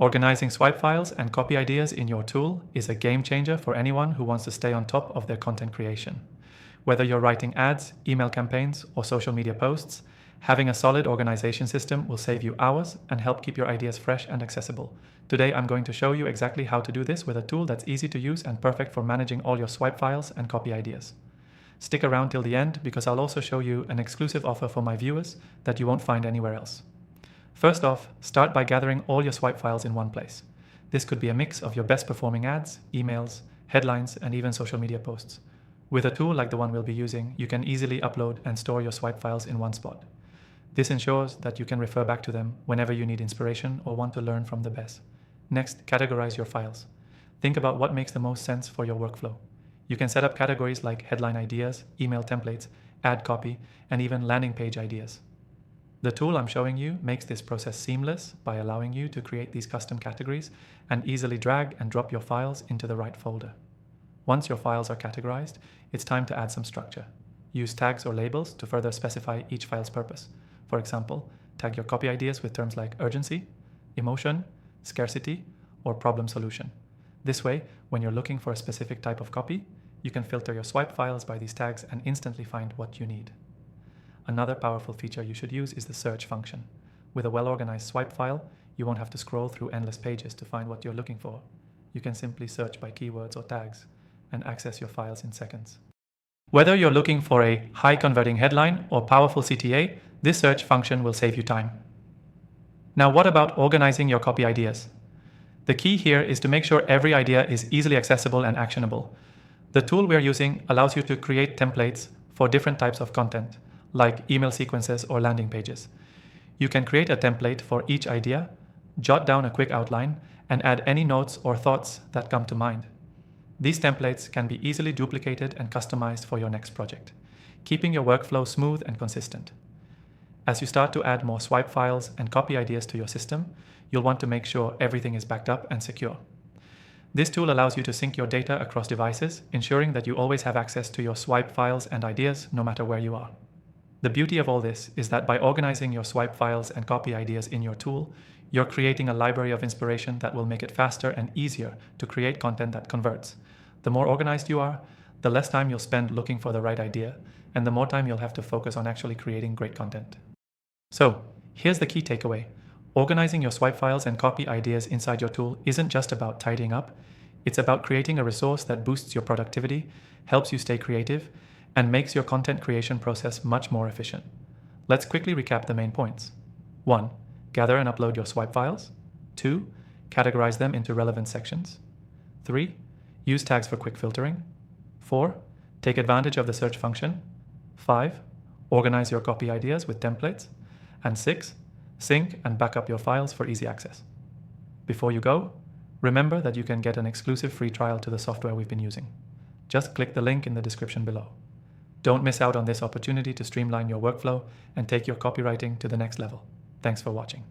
Organizing swipe files and copy ideas in your tool is a game changer for anyone who wants to stay on top of their content creation. Whether you're writing ads, email campaigns, or social media posts, having a solid organization system will save you hours and help keep your ideas fresh and accessible. Today, I'm going to show you exactly how to do this with a tool that's easy to use and perfect for managing all your swipe files and copy ideas. Stick around till the end because I'll also show you an exclusive offer for my viewers that you won't find anywhere else. First off, start by gathering all your swipe files in one place. This could be a mix of your best performing ads, emails, headlines, and even social media posts. With a tool like the one we'll be using, you can easily upload and store your swipe files in one spot. This ensures that you can refer back to them whenever you need inspiration or want to learn from the best. Next, categorize your files. Think about what makes the most sense for your workflow. You can set up categories like headline ideas, email templates, ad copy, and even landing page ideas. The tool I'm showing you makes this process seamless by allowing you to create these custom categories and easily drag and drop your files into the right folder. Once your files are categorized, it's time to add some structure. Use tags or labels to further specify each file's purpose. For example, tag your copy ideas with terms like urgency, emotion, scarcity, or problem solution. This way, when you're looking for a specific type of copy, you can filter your swipe files by these tags and instantly find what you need. Another powerful feature you should use is the search function. With a well-organized swipe file, you won't have to scroll through endless pages to find what you're looking for. You can simply search by keywords or tags and access your files in seconds. Whether you're looking for a high-converting headline or powerful CTA, this search function will save you time. Now, what about organizing your copy ideas? The key here is to make sure every idea is easily accessible and actionable. The tool we're using allows you to create templates for different types of content, like email sequences or landing pages. You can create a template for each idea, jot down a quick outline, and add any notes or thoughts that come to mind. These templates can be easily duplicated and customized for your next project, keeping your workflow smooth and consistent. As you start to add more swipe files and copy ideas to your system, you'll want to make sure everything is backed up and secure. This tool allows you to sync your data across devices, ensuring that you always have access to your swipe files and ideas no matter where you are. The beauty of all this is that by organizing your swipe files and copy ideas in your tool, you're creating a library of inspiration that will make it faster and easier to create content that converts. The more organized you are, the less time you'll spend looking for the right idea, and the more time you'll have to focus on actually creating great content. So, here's the key takeaway. Organizing your swipe files and copy ideas inside your tool isn't just about tidying up, it's about creating a resource that boosts your productivity, helps you stay creative, and makes your content creation process much more efficient. Let's quickly recap the main points. 1. Gather and upload your swipe files. 2. Categorize them into relevant sections. 3. Use tags for quick filtering. 4. Take advantage of the search function. 5. Organize your copy ideas with templates. And 6. Sync and back up your files for easy access. Before you go, remember that you can get an exclusive free trial to the software we've been using. Just click the link in the description below. Don't miss out on this opportunity to streamline your workflow and take your copywriting to the next level. Thanks for watching.